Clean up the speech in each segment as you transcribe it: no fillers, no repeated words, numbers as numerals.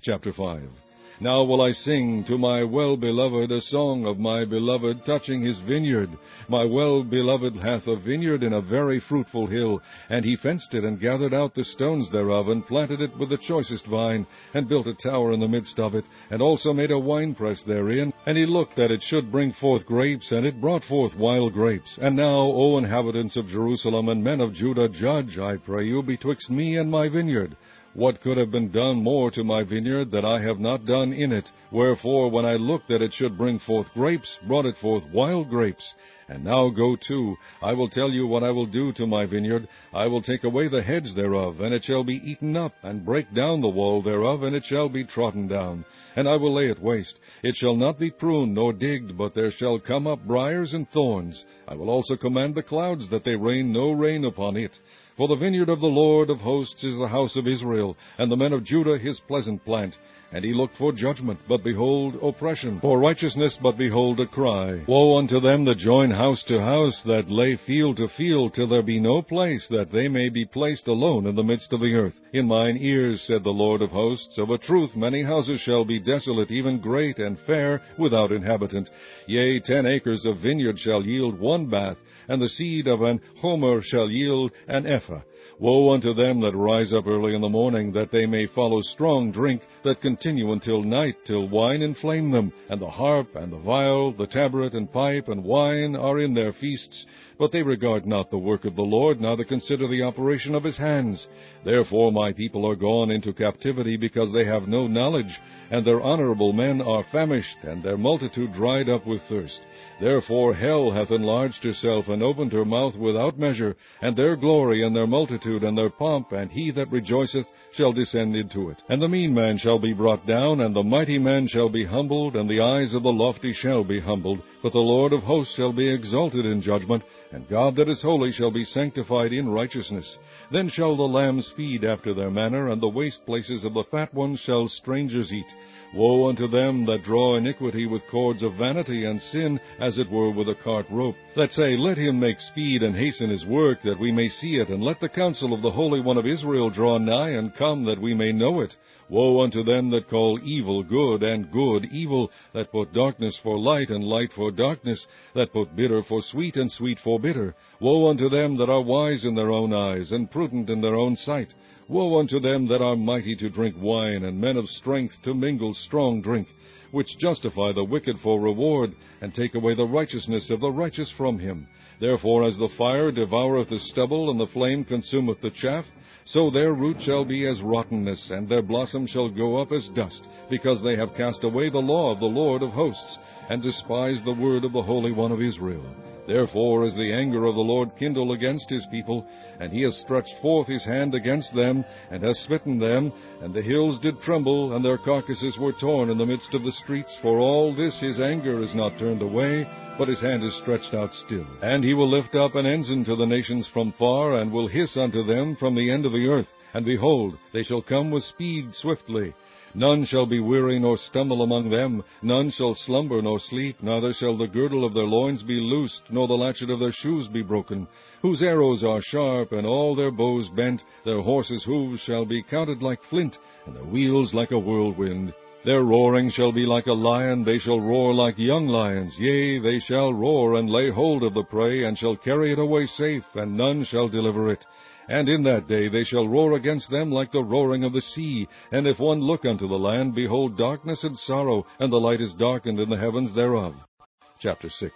Chapter 5. Now will I sing to my well-beloved a song of my beloved touching his vineyard. My well-beloved hath a vineyard in a very fruitful hill, and he fenced it, and gathered out the stones thereof, and planted it with the choicest vine, and built a tower in the midst of it, and also made a winepress therein. And he looked that it should bring forth grapes, and it brought forth wild grapes. And now, O inhabitants of Jerusalem, and men of Judah, judge, I pray you, betwixt me and my vineyard. What could have been done more to my vineyard that I have not done in it? Wherefore, when I looked that it should bring forth grapes, brought it forth wild grapes. And now go to, I will tell you what I will do to my vineyard. I will take away the hedge thereof, and it shall be eaten up, and break down the wall thereof, and it shall be trodden down. And I will lay it waste. It shall not be pruned nor digged, but there shall come up briers and thorns. I will also command the clouds that they rain no rain upon it. For the vineyard of the Lord of hosts is the house of Israel, and the men of Judah his pleasant plant. And he looked for judgment, but behold oppression, for righteousness, but behold a cry. Woe unto them that join house to house, that lay field to field, till there be no place, that they may be placed alone in the midst of the earth. In mine ears, said the Lord of hosts, of a truth many houses shall be desolate, even great and fair, without inhabitant. Yea, 10 acres of vineyard shall yield 1 bath, and the seed of an homer shall yield an ephah. Woe unto them that rise up early in the morning, that they may follow strong drink, that continue until night, till wine inflame them. And the harp, and the viol, the tabret, and pipe, and wine are in their feasts. But they regard not the work of the Lord, neither consider the operation of his hands. Therefore my people are gone into captivity, because they have no knowledge, and their honorable men are famished, and their multitude dried up with thirst. Therefore hell hath enlarged herself, and opened her mouth without measure, and their glory, and their multitude, and their pomp, and he that rejoiceth shall descend into it. And the mean man shall be brought down, and the mighty man shall be humbled, and the eyes of the lofty shall be humbled. But the Lord of hosts shall be exalted in judgment, and God that is holy shall be sanctified in righteousness. Then shall the lambs feed after their manner, and the waste places of the fat ones shall strangers eat. Woe unto them that draw iniquity with cords of vanity, and sin as it were with a cart rope, that say, Let him make speed and hasten his work, that we may see it, and let the counsel of the Holy One of Israel draw nigh, and come, that we may know it. Woe unto them that call evil good, and good evil, that put darkness for light, and light for darkness, that put bitter for sweet, and sweet for bitter. Woe unto them that are wise in their own eyes, and prudent in their own sight. Woe unto them that are mighty to drink wine, and men of strength to mingle strong drink, which justify the wicked for reward, and take away the righteousness of the righteous from him. Therefore as the fire devoureth the stubble, and the flame consumeth the chaff, so their root shall be as rottenness, and their blossom shall go up as dust, because they have cast away the law of the Lord of hosts, and despised the word of the Holy One of Israel. Therefore is the anger of the Lord kindled against his people, and he has stretched forth his hand against them, and has smitten them, and the hills did tremble, and their carcasses were torn in the midst of the streets. For all this his anger is not turned away, but his hand is stretched out still. And he will lift up an ensign to the nations from far, and will hiss unto them from the end of the earth. And behold, they shall come with speed swiftly. None shall be weary nor stumble among them, none shall slumber nor sleep, neither shall the girdle of their loins be loosed, nor the latchet of their shoes be broken, whose arrows are sharp, and all their bows bent. Their horses' hoofs shall be counted like flint, and their wheels like a whirlwind. Their roaring shall be like a lion, they shall roar like young lions. Yea, they shall roar, and lay hold of the prey, and shall carry it away safe, and none shall deliver it. And in that day they shall roar against them like the roaring of the sea. And if one look unto the land, behold darkness and sorrow, and the light is darkened in the heavens thereof. Chapter 6.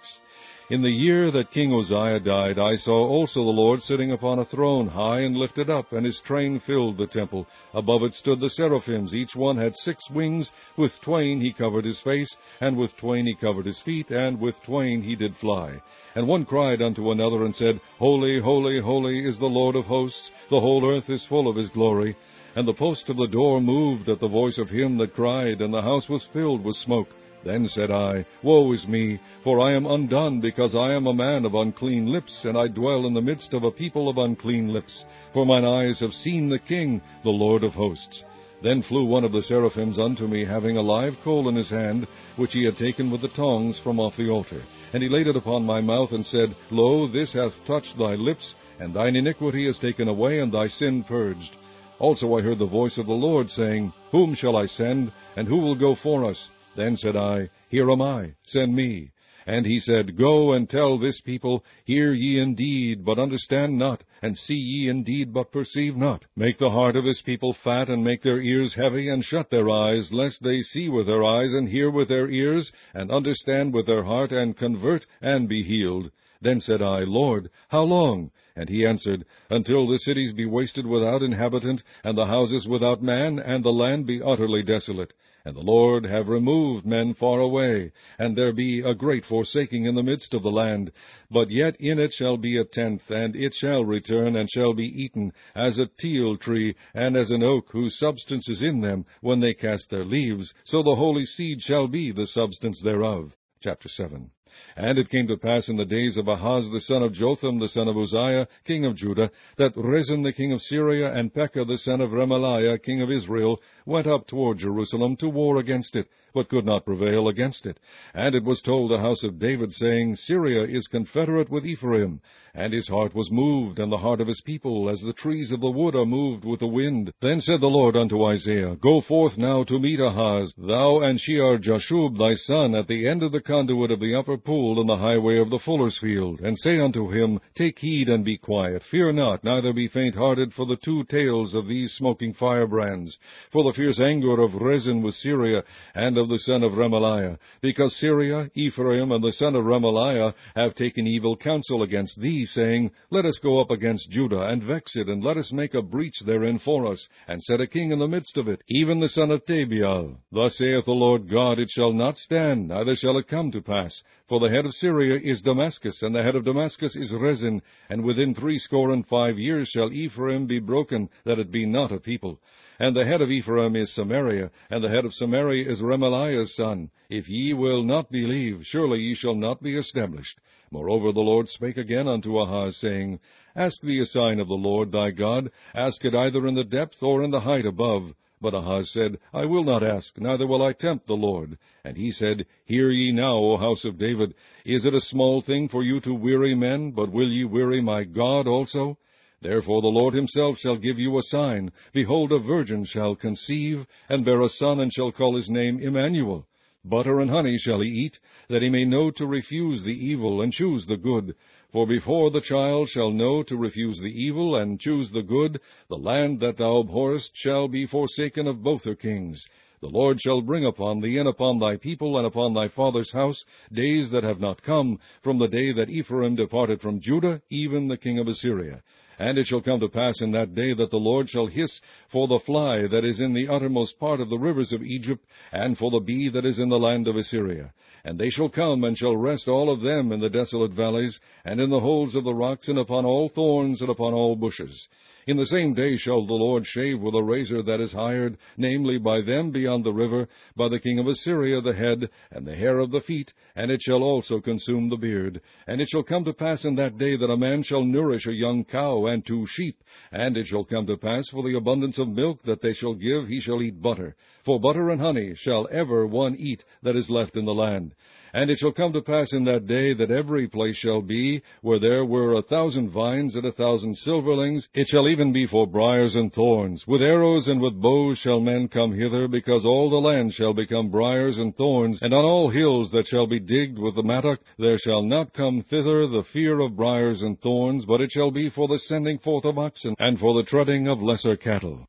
In the year that King Uzziah died, I saw also the Lord sitting upon a throne, high and lifted up, and his train filled the temple. Above it stood the seraphims. Each one had 6 wings. With twain he covered his face, and with twain he covered his feet, and with twain he did fly. And one cried unto another, and said, Holy, holy, holy is the Lord of hosts. The whole earth is full of his glory. And the post of the door moved at the voice of him that cried, and the house was filled with smoke. Then said I, Woe is me, for I am undone, because I am a man of unclean lips, and I dwell in the midst of a people of unclean lips. For mine eyes have seen the King, the Lord of hosts. Then flew one of the seraphims unto me, having a live coal in his hand, which he had taken with the tongs from off the altar. And he laid it upon my mouth, and said, Lo, this hath touched thy lips, and thine iniquity is taken away, and thy sin purged. Also I heard the voice of the Lord, saying, Whom shall I send, and who will go for us? Then said I, Here am I, send me. And he said, Go and tell this people, Hear ye indeed, but understand not, and see ye indeed, but perceive not. Make the heart of this people fat, and make their ears heavy, and shut their eyes, lest they see with their eyes, and hear with their ears, and understand with their heart, and convert, and be healed. Then said I, Lord, how long? And he answered, Until the cities be wasted without inhabitant, and the houses without man, and the land be utterly desolate. And the Lord have removed men far away, and there be a great forsaking in the midst of the land. But yet in it shall be a tenth, and it shall return, and shall be eaten, as a teil tree, and as an oak, whose substance is in them, when they cast their leaves. So the holy seed shall be the substance thereof. Chapter 7. And it came to pass in the days of Ahaz the son of Jotham the son of Uzziah, king of Judah, that Rezin the king of Syria, and Pekah the son of Remaliah, king of Israel, went up toward Jerusalem to war against it, but could not prevail against it. And it was told the house of David, saying, Syria is confederate with Ephraim. And his heart was moved, and the heart of his people, as the trees of the wood are moved with the wind. Then said the Lord unto Isaiah, Go forth now to meet Ahaz, thou and Shear-Jashub thy son, at the end of the conduit of the upper pool in the highway of the fuller's field, and say unto him, Take heed and be quiet, fear not, neither be faint-hearted for the two tails of these smoking firebrands, for the fierce anger of Rezin with Syria, and of the son of Remaliah, because Syria, Ephraim, and the son of Remaliah have taken evil counsel against thee, saying, Let us go up against Judah, and vex it, and let us make a breach therein for us, and set a king in the midst of it, even the son of Tabeal. Thus saith the Lord God, It shall not stand, neither shall it come to pass. For the head of Syria is Damascus, and the head of Damascus is Rezin, and within 65 years shall Ephraim be broken, that it be not a people. And the head of Ephraim is Samaria, and the head of Samaria is Remaliah's son. If ye will not believe, surely ye shall not be established. Moreover the Lord spake again unto Ahaz, saying, Ask thee a sign of the Lord thy God, ask it either in the depth or in the height above. But Ahaz said, I will not ask, neither will I tempt the Lord. And he said, Hear ye now, O house of David. Is it a small thing for you to weary men, but will ye weary my God also? Therefore the Lord himself shall give you a sign. Behold, a virgin shall conceive, and bear a son, and shall call his name Emmanuel. Butter and honey shall he eat, that he may know to refuse the evil, and choose the good. For before the child shall know to refuse the evil, and choose the good, the land that thou abhorrest shall be forsaken of both her kings. The Lord shall bring upon thee, and upon thy people, and upon thy father's house, days that have not come, from the day that Ephraim departed from Judah, even the king of Assyria. And it shall come to pass in that day that the Lord shall hiss for the fly that is in the uttermost part of the rivers of Egypt, and for the bee that is in the land of Assyria. And they shall come, and shall rest all of them in the desolate valleys, and in the holes of the rocks, and upon all thorns, and upon all bushes. In the same day shall the Lord shave with a razor that is hired, namely by them beyond the river, by the king of Assyria the head, and the hair of the feet, and it shall also consume the beard. And it shall come to pass in that day that a man shall nourish a young cow and 2 sheep. And it shall come to pass for the abundance of milk that they shall give, he shall eat butter. For butter and honey shall ever one eat that is left in the land. And it shall come to pass in that day that every place shall be, where there were 1,000 vines and 1,000 silverlings, it shall even be for briers and thorns. With arrows and with bows shall men come hither, because all the land shall become briers and thorns, and on all hills that shall be digged with the mattock there shall not come thither the fear of briers and thorns, but it shall be for the sending forth of oxen, and for the treading of lesser cattle.